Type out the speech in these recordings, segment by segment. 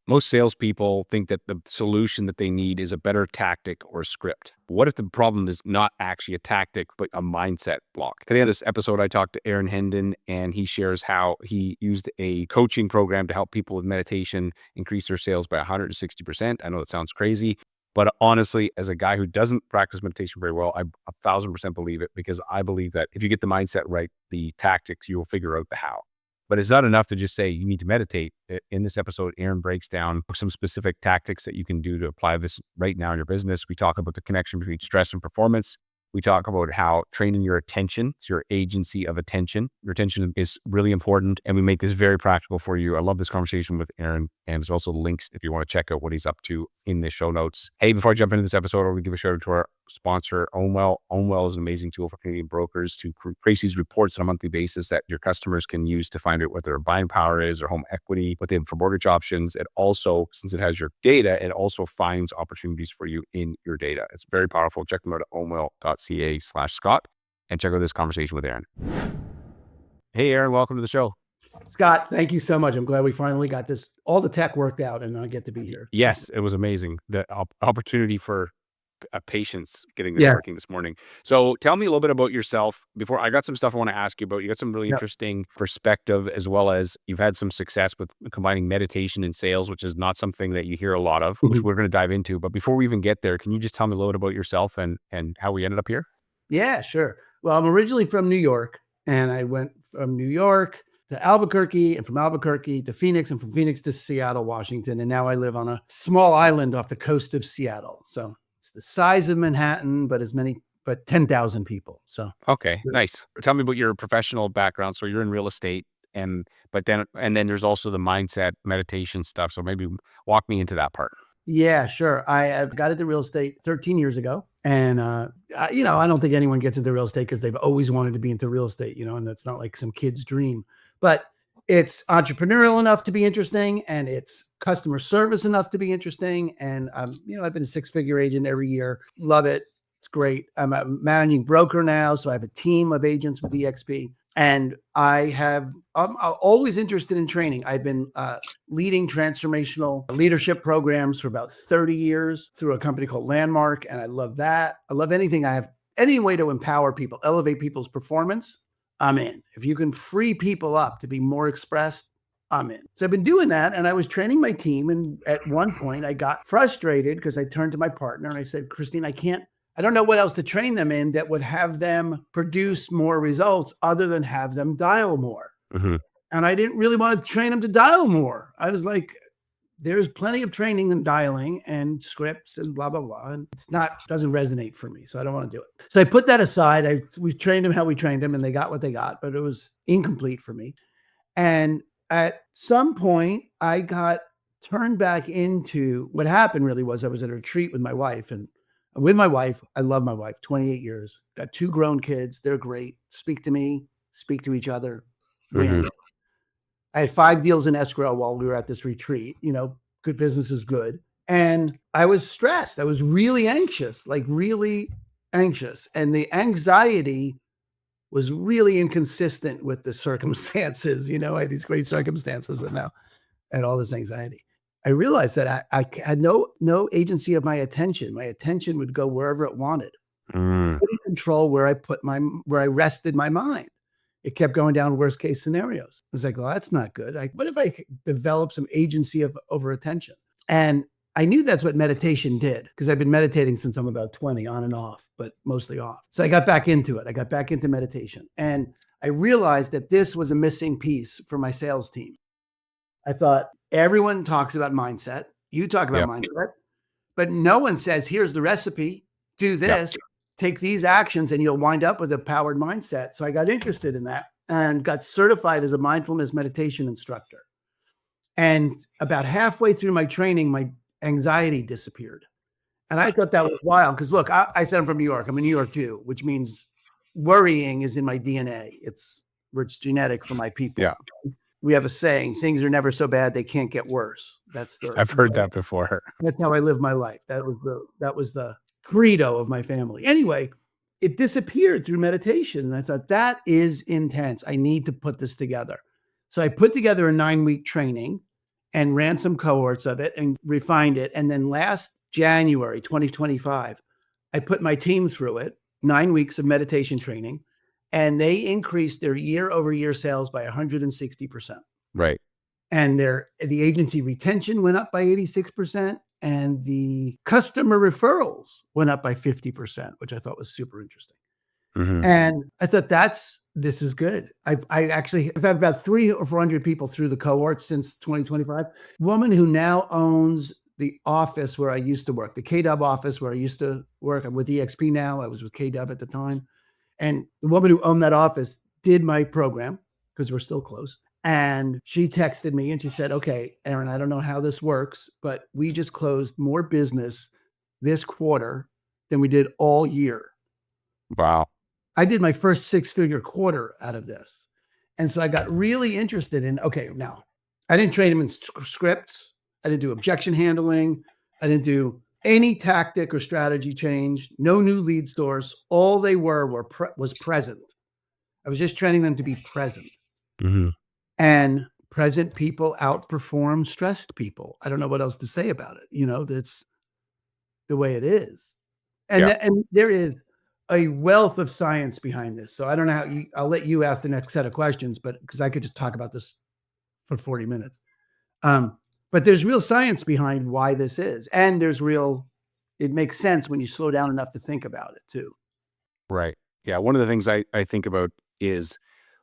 Most salespeople think that the solution that they need is a better tactic or a script. What if the problem is not actually a tactic, but a mindset block? Today on this episode, I talked to Aaron Hendon, and he shares how he used a coaching program to help people with meditation increase their sales by 160%. I know that sounds crazy, but honestly, as a guy who doesn't practice meditation very well, I 1,000% believe it, because I believe that if you get the mindset right, the tactics, you will figure out the how. But it's not enough to just say you need to meditate. In this episode, Aaron breaks down some specific tactics that you can do to apply this right now in your business. We talk about the connection between stress and performance. We talk about how training your attention, it's your agency of attention. Your attention is really important, and we make this very practical for you. I love this conversation with Aaron, and there's also links if you want to check out what he's up to in the show notes. Hey, before I jump into this episode, I want to give a shout out to our sponsor, OwnWell. OwnWell is an amazing tool for Canadian brokers to create these reports on a monthly basis that your customers can use to find out what their buying power is, their home equity, what they have for mortgage options. It also, since it has your data, it also finds opportunities for you in your data. It's very powerful. Check them out at ownwell.ca/Scott and check out this conversation with Aaron. Hey, Aaron, welcome to the show. Scott, thank you so much. I'm glad we finally got this, all the tech worked out, and I get to be here. Yes, it was amazing. The opportunity for patience getting this working this morning. So tell me a little bit about yourself. Before I got some stuff I want to ask you about. You got some really interesting perspective, as well as you've had some success with combining meditation and sales, which is not something that you hear a lot of, which we're going to dive into. But before we even get there, can you just tell me a little bit about yourself and how we ended up here? Yeah, sure. Well, I'm originally from New York, and I went from New York to Albuquerque, and from Albuquerque to Phoenix, and from Phoenix to Seattle, Washington. And now I live on a small island off the coast of Seattle. So it's the size of Manhattan, but 10,000 people. So okay, nice. Tell me about your professional background. So you're in real estate, and then there's also the mindset meditation stuff. So maybe walk me into that part. Yeah, sure. I got into real estate 13 years ago. And, I don't think anyone gets into real estate because they've always wanted to be into real estate, and that's not like some kid's dream. But it's entrepreneurial enough to be interesting, and it's customer service enough to be interesting. And, I've been a six-figure agent every year. Love it. It's great. I'm a managing broker now, so I have a team of agents with EXP. And I'm always interested in training. I've been leading transformational leadership programs for about 30 years through a company called Landmark. And I love that. I love anything I have, any way to empower people, elevate people's performance, I'm in. If you can free people up to be more expressed, I'm in. So I've been doing that. And I was training my team. And at one point I got frustrated because I turned to my partner and I said, Christine, I don't know what else to train them in that would have them produce more results other than have them dial more. Mm-hmm. And I didn't really want to train them to dial more. I was like, there's plenty of training and dialing and scripts and blah, blah, blah. And doesn't resonate for me. So I don't want to do it. So I put that aside. We trained them how we trained them, and they got what they got, but it was incomplete for me. And at some point I got turned back into what happened really was I was at a retreat with my wife, and with my wife, I love my wife, 28 years, got two grown kids. They're great. Speak to me, speak to each other. Mm-hmm. I had 5 deals in escrow while we were at this retreat. Good business is good. And I was stressed. I was really anxious. And the anxiety was really inconsistent with the circumstances. I had these great circumstances, and now I had all this anxiety. I realized that I had no agency of my attention. My attention would go wherever it wanted. I couldn't control where I rested my mind. It kept going down worst case scenarios. I was like, well, that's not good. What if I develop some agency over attention? And I knew that's what meditation did, because I've been meditating since I'm about 20, on and off, but mostly off. So I got back into it. I got back into meditation. And I realized that this was a missing piece for my sales team. I thought, everyone talks about mindset. You talk about mindset, but no one says, here's the recipe, do this, take these actions, and you'll wind up with a powered mindset. So I got interested in that and got certified as a mindfulness meditation instructor. And about halfway through my training, my anxiety disappeared. And I thought that was wild, because look, I said I'm from New York. I'm a New York Jew, which means worrying is in my DNA. It's genetic for my people. Yeah. We have a saying, things are never so bad they can't get worse. I've heard that before. That's how I live my life. That was the credo of my family. Anyway, it disappeared through meditation. And I thought, that is intense. I need to put this together. So I put together a 9-week training, and ran some cohorts of it and refined it. And then last January 2025, I put my team through it, 9 weeks of meditation training, and they increased their year over year sales by 160%. Right. And the agency retention went up by 86%, and the customer referrals went up by 50%, which I thought was super interesting. Mhm. And I thought this is good. I've had about 300 or 400 people through the cohort since 2025. Woman who now owns the office where I used to work, the KW office where I used to work. I'm with EXP now. I was with KW at the time. And the woman who owned that office did my program because we're still close. And she texted me and she said, "Okay, Aaron, I don't know how this works, but we just closed more business this quarter than we did all year." Wow. I did my first six-figure quarter out of this. And so I got really interested in, okay, now I didn't train him in scripts. I didn't do objection handling. I didn't do any tactic or strategy change, no new lead source. All they was present. I was just training them to be present. Mhm. And present people outperform stressed people. I don't know what else to say about it. That's the way it is. Yeah. And there is a wealth of science behind this. So I don't know I'll let you ask the next set of questions, but because I could just talk about this for 40 minutes. But there's real science behind why this is. And it makes sense when you slow down enough to think about it too. Right. Yeah. One of the things I think about is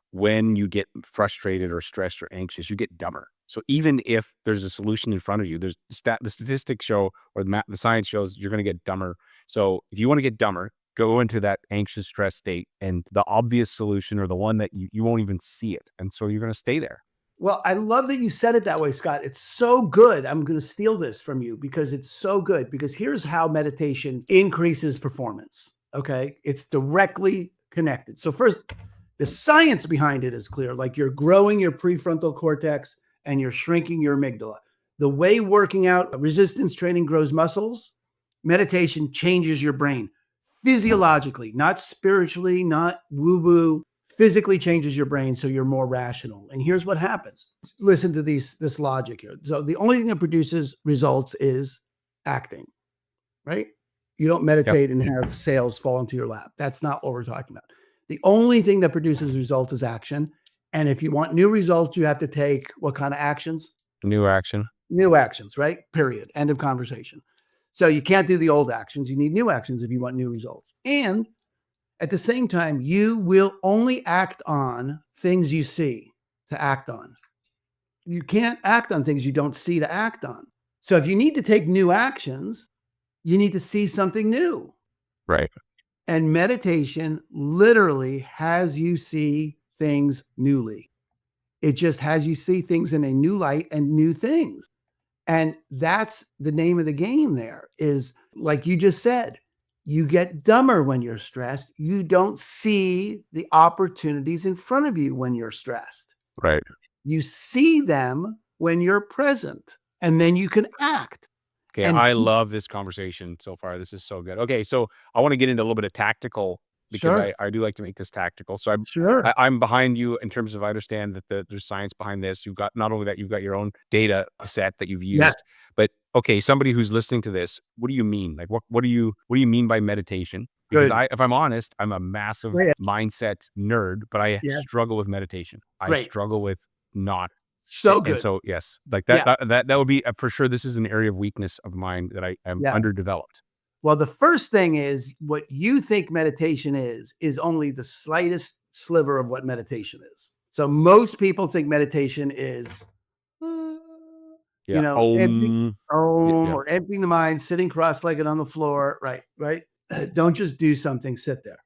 when you get frustrated or stressed or anxious, you get dumber. So even if there's a solution in front of you, the statistics show or the science shows you're going to get dumber. So if you want to get dumber, go into that anxious stress state, and the obvious solution or the one that you won't even see it. And so you're going to stay there. Well, I love that you said it that way, Scott. It's so good. I'm going to steal this from you because it's so good. Because here's how meditation increases performance. Okay. It's directly connected. So, first, the science behind it is clear. Like, you're growing your prefrontal cortex and you're shrinking your amygdala. The way working out resistance training grows muscles, meditation changes your brain physiologically, not spiritually, not woo woo. Physically changes your brain so you're more rational. And here's what happens. Listen to this logic here. So the only thing that produces results is acting, right? You don't Yep. meditate and have sales fall into your lap. That's not what we're talking about. The only thing that produces results is action. And if you want new results, you have to take what kind of actions? New action. New actions, right? Period. End of conversation. So you can't do the old actions. You need new actions if you want new results. And at the same time, you will only act on things you see to act on. You can't act on things you don't see to act on. So if you need to take new actions, you need to see something new. Right. And meditation literally has you see things newly. It just has you see things in a new light and new things. And that's the name of the game there is, like you just said, you get dumber when you're stressed. You don't see the opportunities in front of you when you're stressed. Right. You see them when you're present, and then you can act. Okay, And I love this conversation so far. This is so good. Okay, so I want to get into a little bit of tactical because sure, I do like to make this tactical. So sure. I'm behind you in terms of I understand that there's science behind this. You've got not only that, you've got your own data set that you've Yes, used, but okay, somebody who's listening to this, what do you mean? Like what do you mean by meditation? Because good. if I'm honest, I'm a massive Say it. mindset nerd, but I Yeah, struggle with meditation. I great. struggle with not. So And good. so, yes, like Yeah, that would be for sure. This is an area of weakness of mine that I am yeah. underdeveloped. Well, the first thing is what you think meditation is only the slightest sliver of what meditation is. So most people think meditation is, uh, Yeah. empty Yeah. or emptying the mind, sitting cross-legged on the floor. Right, right. Don't just do something, sit there.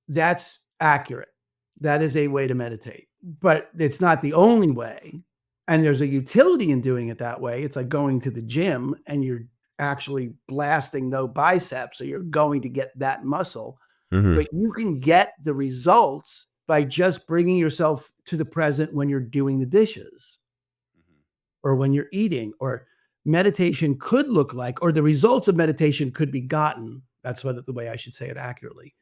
That's accurate. That is a way to meditate, but it's not the only way. And there's a utility in doing it that way. It's like going to the gym and you're actually blasting no biceps, so you're going to get that muscle. Hmm. But you can get the results by just bringing yourself to the present when you're doing the dishes or when you're eating, or meditation could look like, or the results of meditation could be gotten. That's what the way I should say it accurately,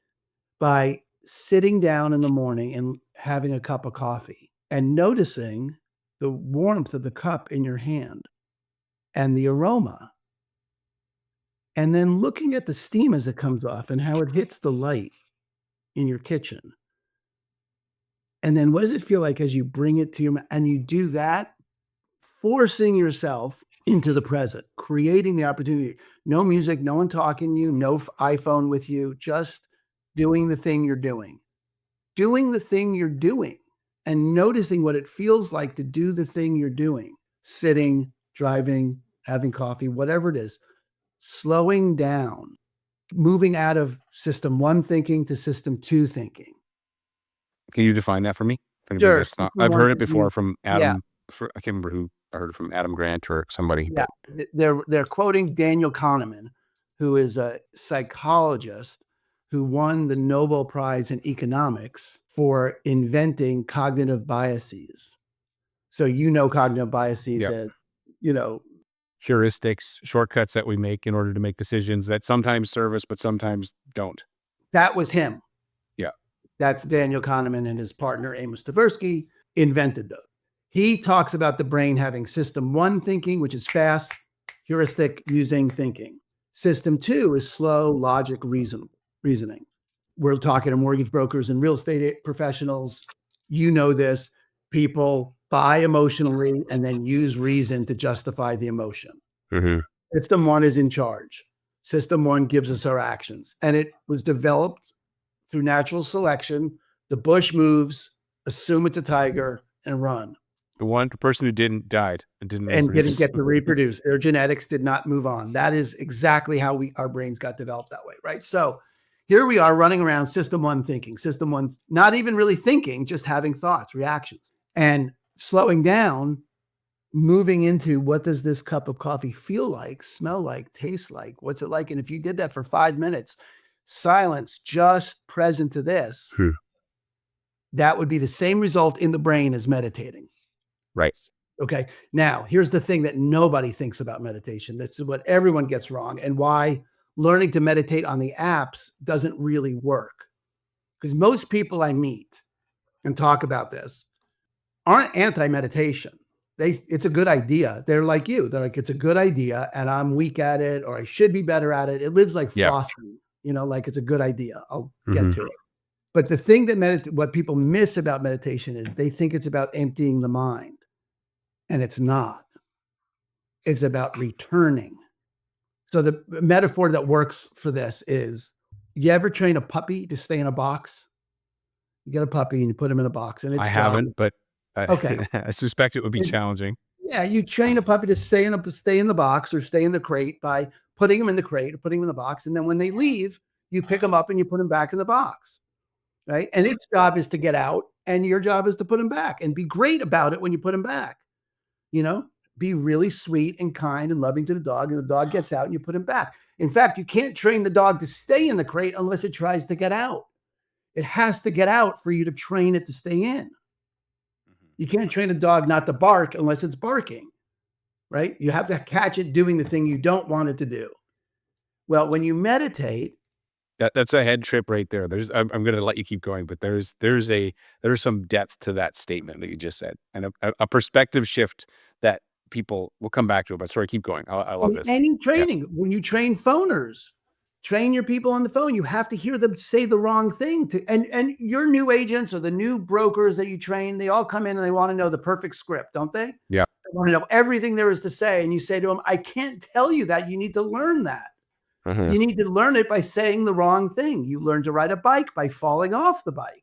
by sitting down in the morning and having a cup of coffee and noticing the warmth of the cup in your hand and the aroma, and then looking at the steam as it comes off and how it hits the light in your kitchen. And then what does it feel like as you bring it to your mouth? And you do that, forcing yourself into the present, creating the opportunity. No music, no one talking to you, no iPhone with you, just doing the thing you're doing the thing you're doing, and noticing what it feels like to do the thing you're doing, sitting, driving, having coffee, whatever it is, slowing down, moving out of system one thinking to system two thinking. Can you define that for me? For anybody Sure. that's not, System I've one heard it thinking. before from Yeah. Adam. I can't remember who I heard it from, Adam Grant or somebody, Yeah. but They're quoting Daniel Kahneman, who is a psychologist who won the Nobel Prize in economics for inventing cognitive biases. So cognitive biases yeah, as, you know, heuristics, shortcuts that we make in order to make decisions that sometimes serve us, but sometimes don't. that was him. Yeah. That's Daniel Kahneman, and his partner Amos Tversky invented those. He talks about the brain having system one thinking, which is fast, heuristic using thinking. System two is slow, logic, reasoning. We're talking to mortgage brokers and real estate professionals. You know this. People buy emotionally and then use reason to justify the emotion. Mm-hmm. System one is in charge. System one gives us our actions. And it was developed through natural selection. The bush moves, assume it's a tiger, and run. The person who didn't died and didn't And didn't reproduce. get to reproduce. Their genetics did not move on. That is exactly how our brains got developed that way, right? So here we are running around system one thinking, system one, not even really thinking, just having thoughts, reactions, and slowing down, moving into what does this cup of coffee feel like, smell like, taste like, what's it like? And if you did that for 5 minutes, silence, just present to this, that would be the same result in the brain as meditating. Right. Okay. Now, here's the thing that nobody thinks about meditation. That's what everyone gets wrong, and why learning to meditate on the apps doesn't really work. Because most people I meet and talk about this aren't anti-meditation. It's a good idea. They're like you. They're like, it's a good idea, and I'm weak at it, or I should be better at it. It lives like Yeah. flossing, like it's a good idea. I'll get to it. But the thing that what people miss about meditation is they think it's about emptying the mind. And it's not. It's about returning. So the metaphor that works for this is, you ever train a puppy to stay in a box? You get a puppy and you put him in a box, and I its job. haven't, but Okay. I suspect it would be challenging. Yeah, you train a puppy to stay in the box or stay in the crate by putting him in the crate or putting him in the box, and then when they leave, you pick them up and you put them back in the box, right? And its job is to get out, and your job is to put him back, and be great about it when you put him back. Be really sweet and kind and loving to the dog, and the dog gets out and you put him back. In fact, you can't train the dog to stay in the crate unless it tries to get out. It has to get out for you to train it to stay in. You can't train a dog not to bark unless it's barking, right? You have to catch it doing the thing you don't want it to do. Well, when you meditate, That's a head trip right there. I'm going to let you keep going, but there's some depth to that statement that you just said, and a perspective shift that people will come back to it. But sorry, keep going. I love this. any training, when you train phoners, train your people on the phone, you have to hear them say the wrong thing and your new agents or the new brokers that you train, they all come in and they want to know the perfect script, don't they? Yeah. They want to know everything there is to say. And you say to them, I can't tell you that. You need to learn that. You need to learn it by saying the wrong thing. You learn to ride a bike by falling off the bike.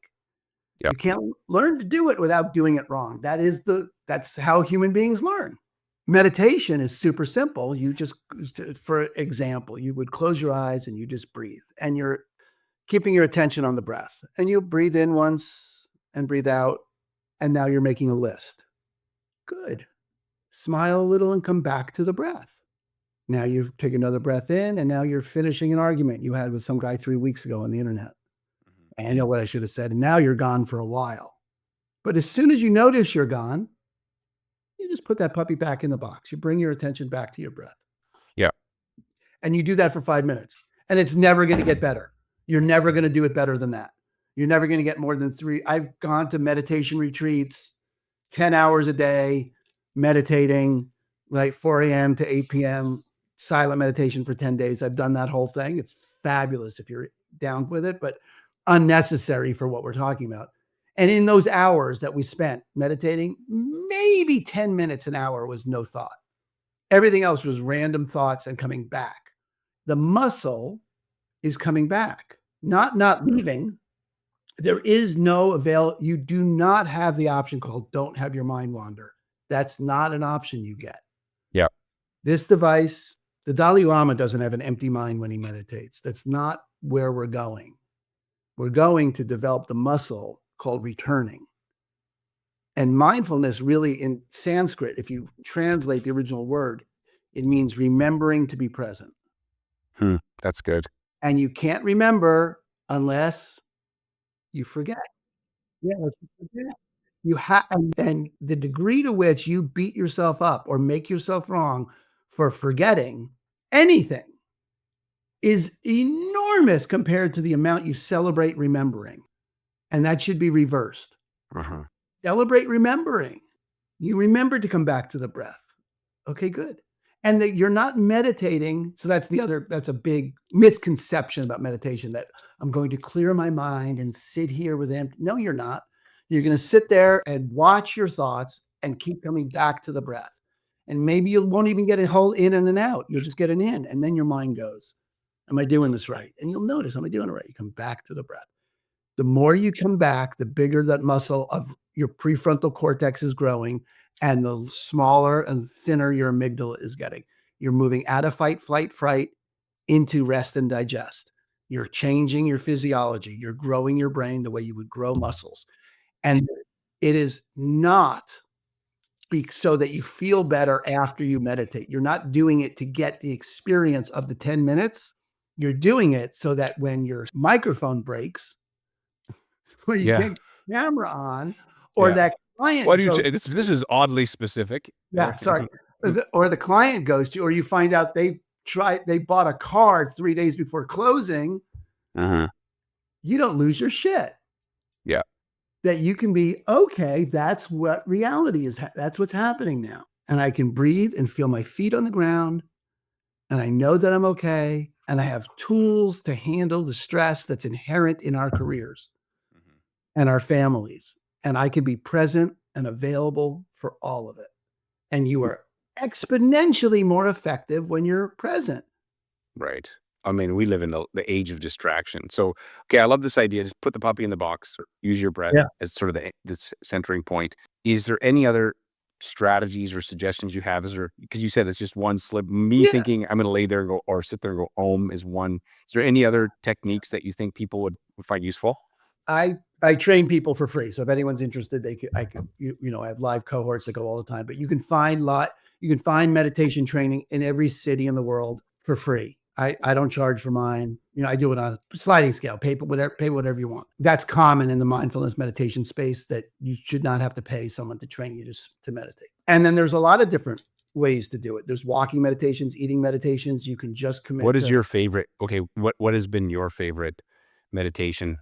Yep. You can't learn to do it without doing it wrong. That's how human beings learn. Meditation is super simple. You just, for example, you would close your eyes and you just breathe, and you're keeping your attention on the breath, and you breathe in once and breathe out. And now you're making a list. Good. Smile a little and come back to the breath. Now you take another breath in, and now you're finishing an argument you had with some guy 3 weeks ago on the internet. And I know what I should have said. And now you're gone for a while. But as soon as you notice you're gone, you just put that puppy back in the box. You bring your attention back to your breath. Yeah. And you do that for 5 minutes. And it's never going to get better. You're never going to do it better than that. You're never going to get more than 3. I've gone to meditation retreats 10 hours a day, meditating, right? 4 a.m. to 8 p.m., silent meditation for 10 days. I've done that whole thing. It's fabulous if you're down with it, but unnecessary for what we're talking about. And in those hours that we spent meditating, maybe 10 minutes an hour was no thought. Everything else was random thoughts and coming back. The muscle is coming back, not leaving. There is no you do not have the option called don't have your mind wander. That's not an option you get. Yeah. This device, the Dalai Lama doesn't have an empty mind when he meditates. That's not where we're going. We're going to develop the muscle called returning. And mindfulness, really, in Sanskrit, if you translate the original word, it means remembering to be present. That's good. And you can't remember unless you forget. Yeah, you have, and the degree to which you beat yourself up or make yourself wrong for forgetting anything is enormous compared to the amount you celebrate remembering. And that should be reversed. Uh-huh. Celebrate remembering. You remembered to come back to the breath. Okay, good. And that you're not meditating. So that's a big misconception about meditation, that I'm going to clear my mind and sit here with empty. No, you're not. You're going to sit there and watch your thoughts and keep coming back to the breath. And maybe you won't even get a whole in and an out. You'll just get an in. And then your mind goes, am I doing this right? And you'll notice, am I doing it right? You come back to the breath. The more you come back, the bigger that muscle of your prefrontal cortex is growing, and the smaller and thinner your amygdala is getting. You're moving out of fight, flight, fright into rest and digest. You're changing your physiology. You're growing your brain the way you would grow muscles. And it is not so that you feel better after you meditate. You're not doing it to get the experience of the 10 minutes. You're doing it so that when your microphone breaks, where you Yeah. can't get the camera on, or Yeah. that client Why do you goes, say this is oddly specific? yeah, sorry, or the client goes to, or you find out they bought a car 3 days before closing, Uh-huh. you don't lose your shit. Yeah. That you can be, okay, that's what reality is. That's what's happening now. And I can breathe and feel my feet on the ground. And I know that I'm okay. And I have tools to handle the stress that's inherent in our careers and our families. And I can be present and available for all of it. And you are exponentially more effective when you're present. Right. I mean, we live in the age of distraction. So, okay, I love this idea. Just put the puppy in the box or use your breath Yeah. as sort of the centering point. Is there any other strategies or suggestions you have? Is there, because you said it's just one slip, me Yeah. thinking I'm going to lay there and go, or sit there and go, Om is one. Is there any other techniques that you think people would find useful? I train people for free. So if anyone's interested, I have live cohorts that go all the time, but you can find meditation training in every city in the world for free. I don't charge for mine. I do it on a sliding scale, pay whatever you want. That's common in the mindfulness meditation space, that you should not have to pay someone to train you to meditate. And then there's a lot of different ways to do it. There's walking meditations, eating meditations. You can just commit. What is your favorite? Okay. What has been your favorite meditation?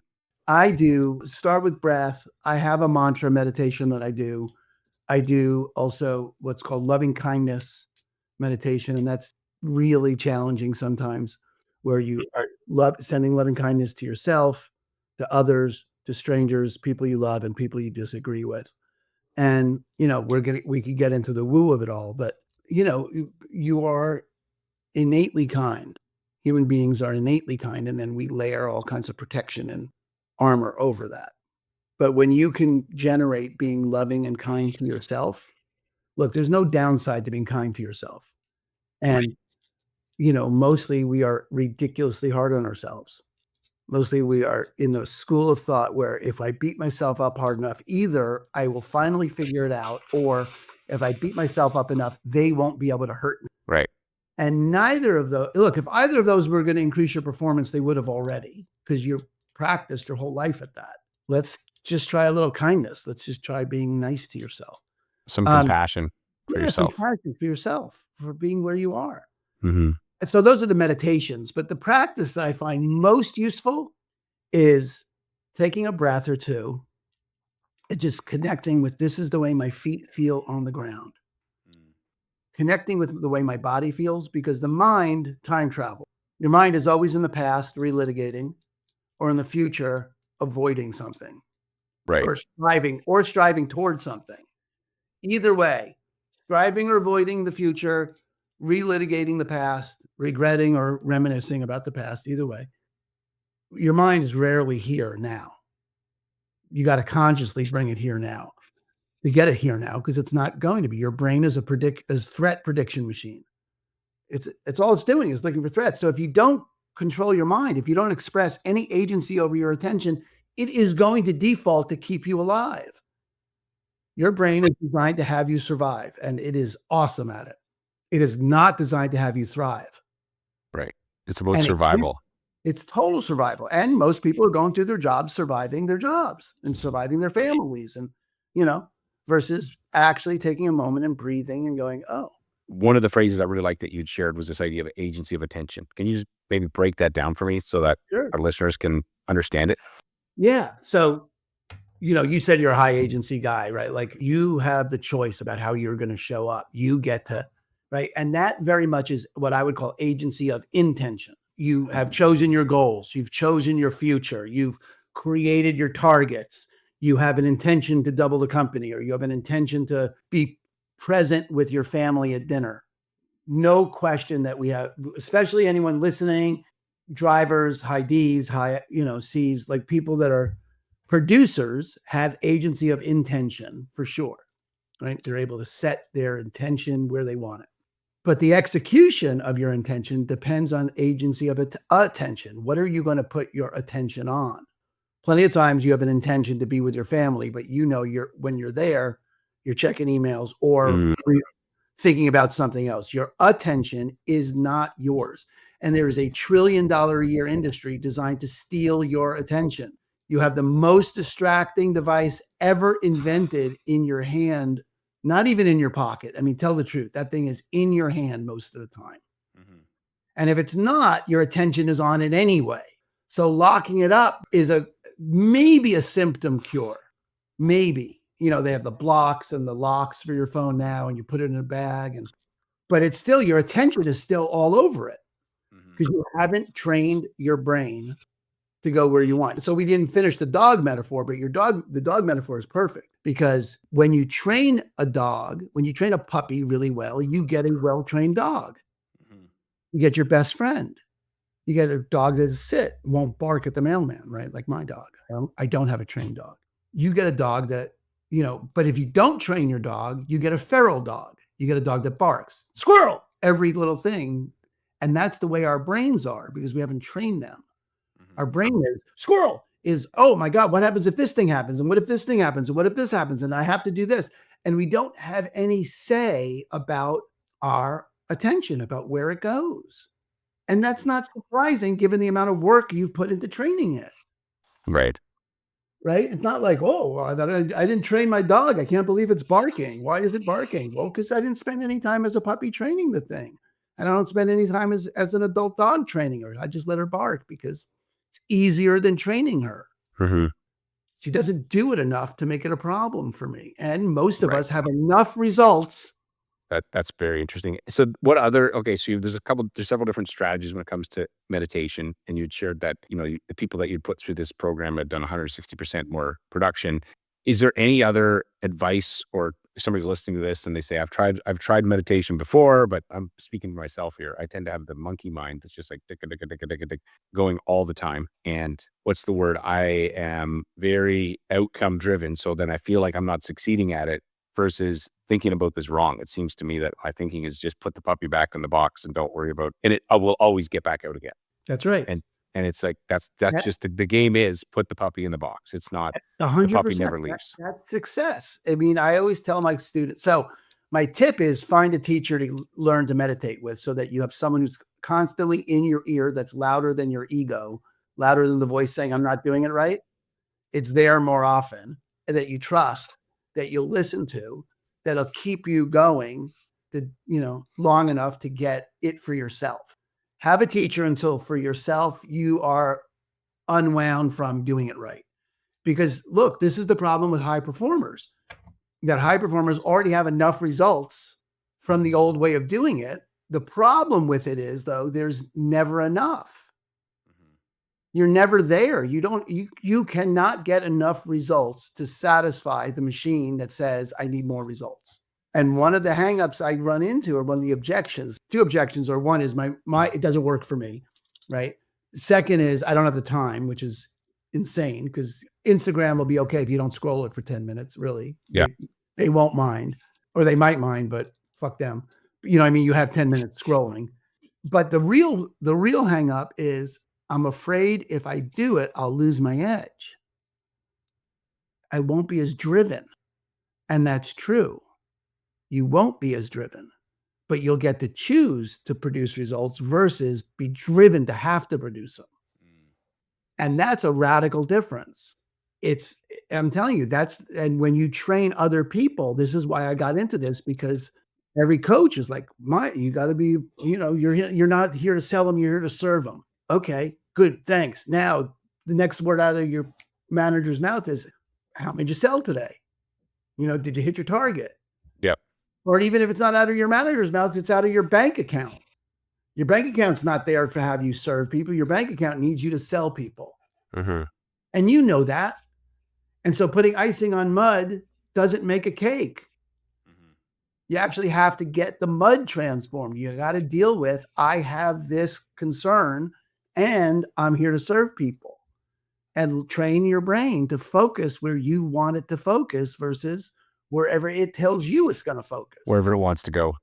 I do start with breath. I have a mantra meditation that I do. I do also what's called loving kindness meditation, and that's really challenging sometimes, where you are sending loving kindness to yourself, to others, to strangers, people you love, and people you disagree with. And we could get into the woo of it all, but you are innately kind. Human beings are innately kind, and then we layer all kinds of protection and armor over that. But when you can generate being loving and kind to yourself, look, there's no downside to being kind to yourself. And, mostly we are ridiculously hard on ourselves. Mostly we are in the school of thought where if I beat myself up hard enough, either I will finally figure it out, or if I beat myself up enough, they won't be able to hurt me. Right. And neither of those, look, if either of those were going to increase your performance, they would have already, because you practiced your whole life at that. Let's just try a little kindness. Let's just try being nice to yourself. Some compassion for Yeah, some yourself. compassion for yourself, for being where you are. Mm-hmm. And so those are the meditations. But the practice that I find most useful is taking a breath or two It's just connecting with this is the way my feet feel on the ground, Mm. connecting with the way my body feels, because the mind time travel. Your mind is always in the past, relitigating, or in the future, avoiding something Right. or striving towards something. Either way, striving or avoiding the future, relitigating the past, regretting or reminiscing about the past, either way, your mind is rarely here now. You got to consciously bring it here now to get it here now because it's not going to be. Your brain is a threat prediction machine. It's all it's doing is looking for threats. So if you don't control your mind, if you don't express any agency over your attention, it is going to default to keep you alive. Your brain is designed to have you survive, and it is awesome at it. It is not designed to have you thrive. Right. It's about And survival. it's total survival. And most people are going through their jobs, surviving their jobs and surviving their families and, you know, versus actually taking a moment and breathing and going, oh, One of the phrases I really liked that you'd shared was this idea of agency of attention. Can you just maybe break that down for me so that sure. our listeners can understand it? Yeah. So, you said you're a high agency guy, right? Like you have the choice about how you're going to show up. You get to, right? And that very much is what I would call agency of intention. You have chosen your goals, you've chosen your future, you've created your targets, you have an intention to double the company, or you have an intention to be present with your family at dinner. No question that we have, especially anyone listening, drivers, high D's, high, C's, like people that are producers have agency of intention for sure, right? They're able to set their intention where they want it. But the execution of your intention depends on agency of attention. What are you going to put your attention on? Plenty of times you have an intention to be with your family, but when you're there, you're checking emails or Mm. thinking about something else. Your attention is not yours. And there is a $1 trillion a year industry designed to steal your attention. You have the most distracting device ever invented in your hand, not even in your pocket. I mean, tell the truth. That thing is in your hand most of the time. Mhm. And if it's not, your attention is on it anyway. So locking it up is maybe a symptom cure. Maybe. They have the blocks and the locks for your phone now, and you put it in a bag, but it's still your attention is still all over it Mhm. because you haven't trained your brain to go where you want. So we didn't finish the dog metaphor, but the dog metaphor is perfect because when you train a puppy really well, you get a well-trained dog. Mhm. You get your best friend. You get a dog that sit, won't bark at the mailman, right? Like my dog. I don't have a trained dog. You get a dog that, but if you don't train your dog, you get a feral dog. You get a dog that barks, squirrel, every little thing. And that's the way our brains are because we haven't trained them. Mhm. Our brain is squirrel is, oh my God, what happens if this thing happens? And what if this thing happens? And what if this happens? And I have to do this. And we don't have any say about our attention, about where it goes. And that's not surprising given the amount of work you've put into training it, Right. right? It's not like, oh, I didn't train my dog. I can't believe it's barking. Why is it barking? Well, because I didn't spend any time as a puppy training the thing. And I don't spend any time as an adult dog training her. I just let her bark because it's easier than training her. Mhm. She doesn't do it enough to make it a problem for me. And most of Right. us have enough results. That's very interesting. So what other okay, so there's several different strategies when it comes to meditation, and you'd shared that, the people that you'd put through this program had done 160% more production. Is there any other advice or if somebody's listening to this and they say, I've tried meditation before, but I'm speaking to myself here. I tend to have the monkey mind that's just like ticka, ticka, ticka, ticka, ticka, going all the time. And what's the word? I am very outcome driven. So then I feel like I'm not succeeding at it versus thinking about this wrong. It seems to me that my thinking is just put the puppy back in the box and don't worry about and I will always get back out again. That's right. And it's like that's just the game is put the puppy in the box. It's not the puppy 100%. never leaves. That's success. I mean, I always tell my students. So my tip is find a teacher to learn to meditate with so that you have someone who's constantly in your ear that's louder than your ego, louder than the voice saying, I'm not doing it right. It's there more often and that you trust, that you'll listen to, that'll keep you going to, long enough to get it for yourself. Have a teacher until for yourself you are unwound from doing it right. Because look, this is the problem with high performers, that high performers already have enough results from the old way of doing it. The problem with it is, though, there's never enough. You're never there. You cannot get enough results to satisfy the machine that says, I need more results. And one of the hangups I run into, or one of the objections, two objections, or one is my it doesn't work for me, right? Second is I don't have the time, which is insane, because Instagram will be okay if you don't scroll it for 10 minutes, really. Yeah. They won't mind, or they might mind, but fuck them. You know what I mean? You have 10 minutes scrolling. But the real hang up is I'm afraid if I do it, I'll lose my edge. I won't be as driven. And that's true. You won't be as driven, but you'll get to choose to produce results versus be driven to have to produce them. And that's a radical difference. I'm telling you, and when you train other people, this is why I got into this, because every coach is like, you got to be, you're not here to sell them, you're here to serve them. Okay, good, thanks. Now, the next word out of your manager's mouth is, how many did you sell today? Did you hit your target? Yep. Or even if it's not out of your manager's mouth, it's out of your bank account. Your bank account's not there to have you serve people. Your bank account needs you to sell people. Mm-hmm. And you know that. And so putting icing on mud doesn't make a cake. Mm-hmm. You actually have to get the mud transformed. You got to deal with, I have this concern and I'm here to serve people. And train your brain to focus where you want it to focus versus wherever it tells you it's going to focus. Wherever it wants to go.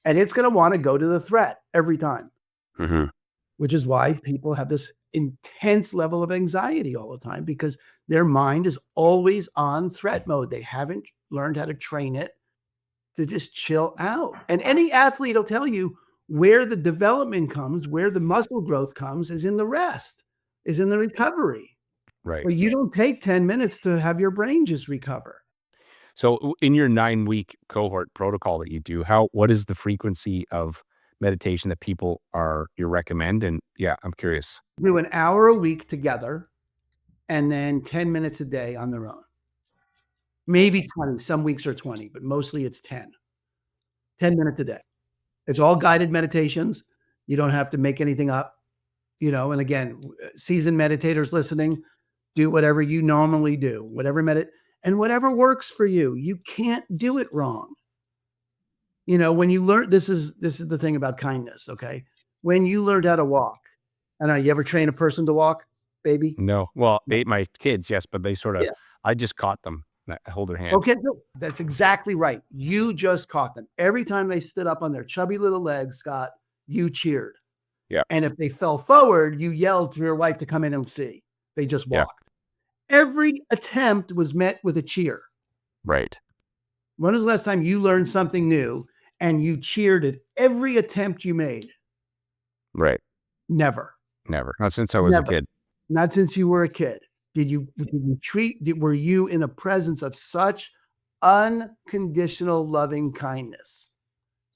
And it's going to want to go to the threat every time. Mm-hmm. Which is why people have this intense level of anxiety all the time, because their mind is always on threat mode. They haven't learned how to train it to just chill out. And any athlete will tell you where the development comes, where the muscle growth comes, is in the rest, is in the recovery. Right. But you don't take 10 minutes to have your brain just recover. So in your 9-week cohort protocol that you do, what is the frequency of meditation that you recommend? And yeah, I'm curious. Do an hour a week together and then 10 minutes a day on their own. Maybe 20, some weeks are 20, but mostly it's 10 minutes a day. It's all guided meditations. You don't have to make anything up, and again, seasoned meditators listening, do whatever you normally do, and whatever works for you. You can't do it wrong. When you learn, this is the thing about kindness. Okay. When you learned how to walk, I don't know, you ever train a person to walk, baby? No. Well, my kids, yes, but they sort of, I just caught them. I hold their hand. Okay. No, that's exactly right. You just caught them. Every time they stood up on their chubby little legs, Scott, you cheered. Yeah. And if they fell forward, you yelled to your wife to come in and see. They just walked. Yeah. Every attempt was met with a cheer. Right. When was the last time you learned something new and you cheered at every attempt you made? Right. Never. Not since I was a kid. Not since you were a kid. Were you in the presence of such unconditional loving kindness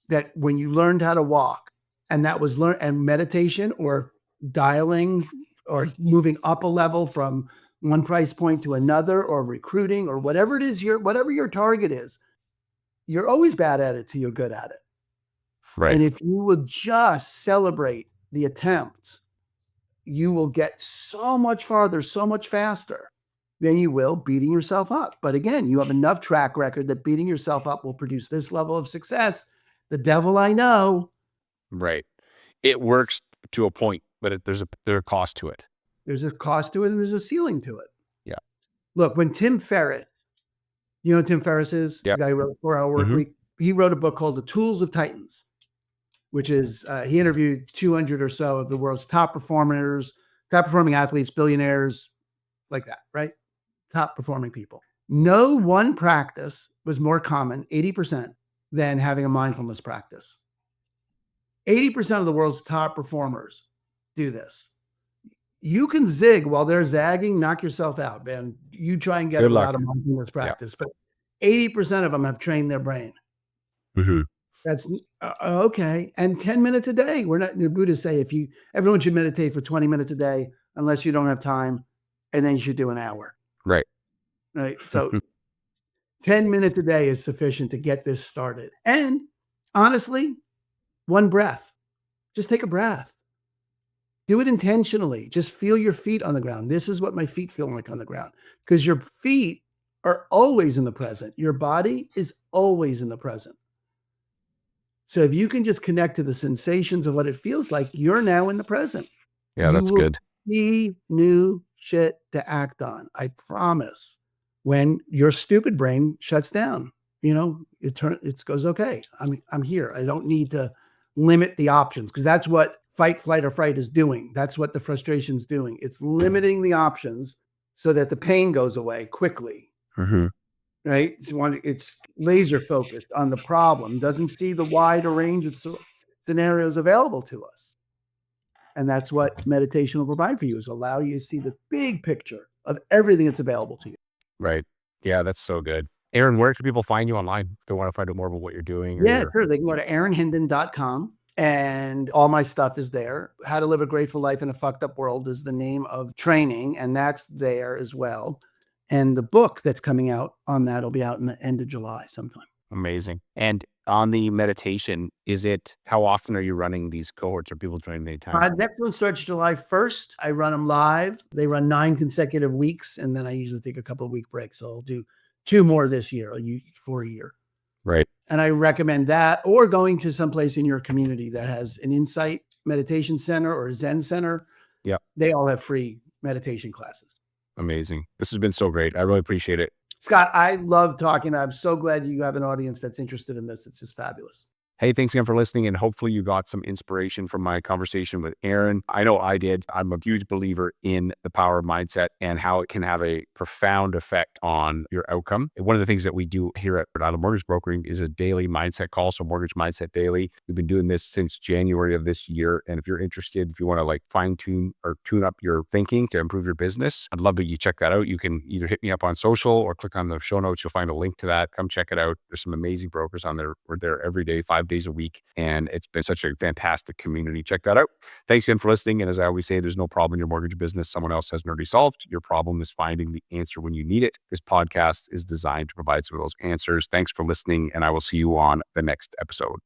that when you learned how to walk, and that was and meditation or dialing or moving up a level from one price point to another, or recruiting, or whatever it is, whatever your target is, you're always bad at it till you're good at it. Right. And if you will just celebrate the attempts, you will get so much farther, so much faster than you will beating yourself up. But again, you have enough track record that beating yourself up will produce this level of success. The devil I know. Right. It works to a point, but there's a cost to it. There's a cost to it and there's a ceiling to it. Yeah. Look, when Tim Ferriss, you know who Tim Ferriss is? Yeah. The guy who wrote 4-Hour Work Week. He wrote a book called The Tools of Titans, which is, he interviewed 200 or so of the world's top performing athletes, billionaires, like that, right? Top performing people. No one practice was more common, 80%, than having a mindfulness practice. 80% of the world's top performers do this. You can zig while they're zagging, knock yourself out, man. You try and get it without a mindfulness practice, but 80% of them have trained their brain. Mm-hmm. That's okay. And 10 minutes a day. The Buddhists say everyone should meditate for 20 minutes a day, unless you don't have time, and then you should do an hour. Right. right? So 10 minutes a day is sufficient to get this started. And honestly, one breath. Just take a breath. Do it intentionally. Just feel your feet on the ground. This is what my feet feel like on the ground because your feet are always in the present. Your body is always in the present. So if you can just connect to the sensations of what it feels like, you're now in the present. Yeah, You that's will good. see new shit to act on. I promise. When your stupid brain shuts down, it goes, okay, I'm here. I don't need to limit the options because that's what fight, flight, or fright is doing. That's what the frustration is doing. It's limiting the options so that the pain goes away quickly. Mm-hmm. Right? It's laser focused on the problem, doesn't see the wider range of scenarios available to us. And that's what meditation will provide for you, is allow you to see the big picture of everything that's available to you. Right. Yeah, that's so good. Aaron, where can people find you online if they want to find out more about what you're doing or Yeah, your sure. They can go to aaronhendon.com and all my stuff is there. How to Live a Grateful Life in a Fucked Up World is the name of training, and that's there as well. And the book that's coming out on that will be out in the end of July sometime. amazing. And on the meditation, how often are you running these cohorts? Or people joining anytime? Next one starts July 1st. I run them live. They run 9 consecutive weeks, and then I usually take a couple of week breaks. So I'll do 2 more this year, for a year. Right. And I recommend that, or going to someplace in your community that has an insight meditation center or a Zen center. Yeah. They all have free meditation classes. Amazing. This has been so great. I really appreciate it. Scott, I love talking. I'm so glad you have an audience that's interested in this. It's just fabulous. Hey, thanks again for listening. And hopefully you got some inspiration from my conversation with Aaron. I know I did. I'm a huge believer in the power of mindset and how it can have a profound effect on your outcome. And one of the things that we do here at Rhode Island Mortgage Brokering is a daily mindset call. So Mortgage Mindset Daily. We've been doing this since January of this year. And if you're interested, if you want to fine tune or tune up your thinking to improve your business, I'd love that you check that out. You can either hit me up on social or click on the show notes. You'll find a link to that. Come check it out. There's some amazing brokers on there. We're there every day, 5 days a week. And it's been such a fantastic community. Check that out. Thanks again for listening. And as I always say, there's no problem in your mortgage business someone else hasn't already solved. Your problem is finding the answer when you need it. This podcast is designed to provide some of those answers. Thanks for listening. And I will see you on the next episode.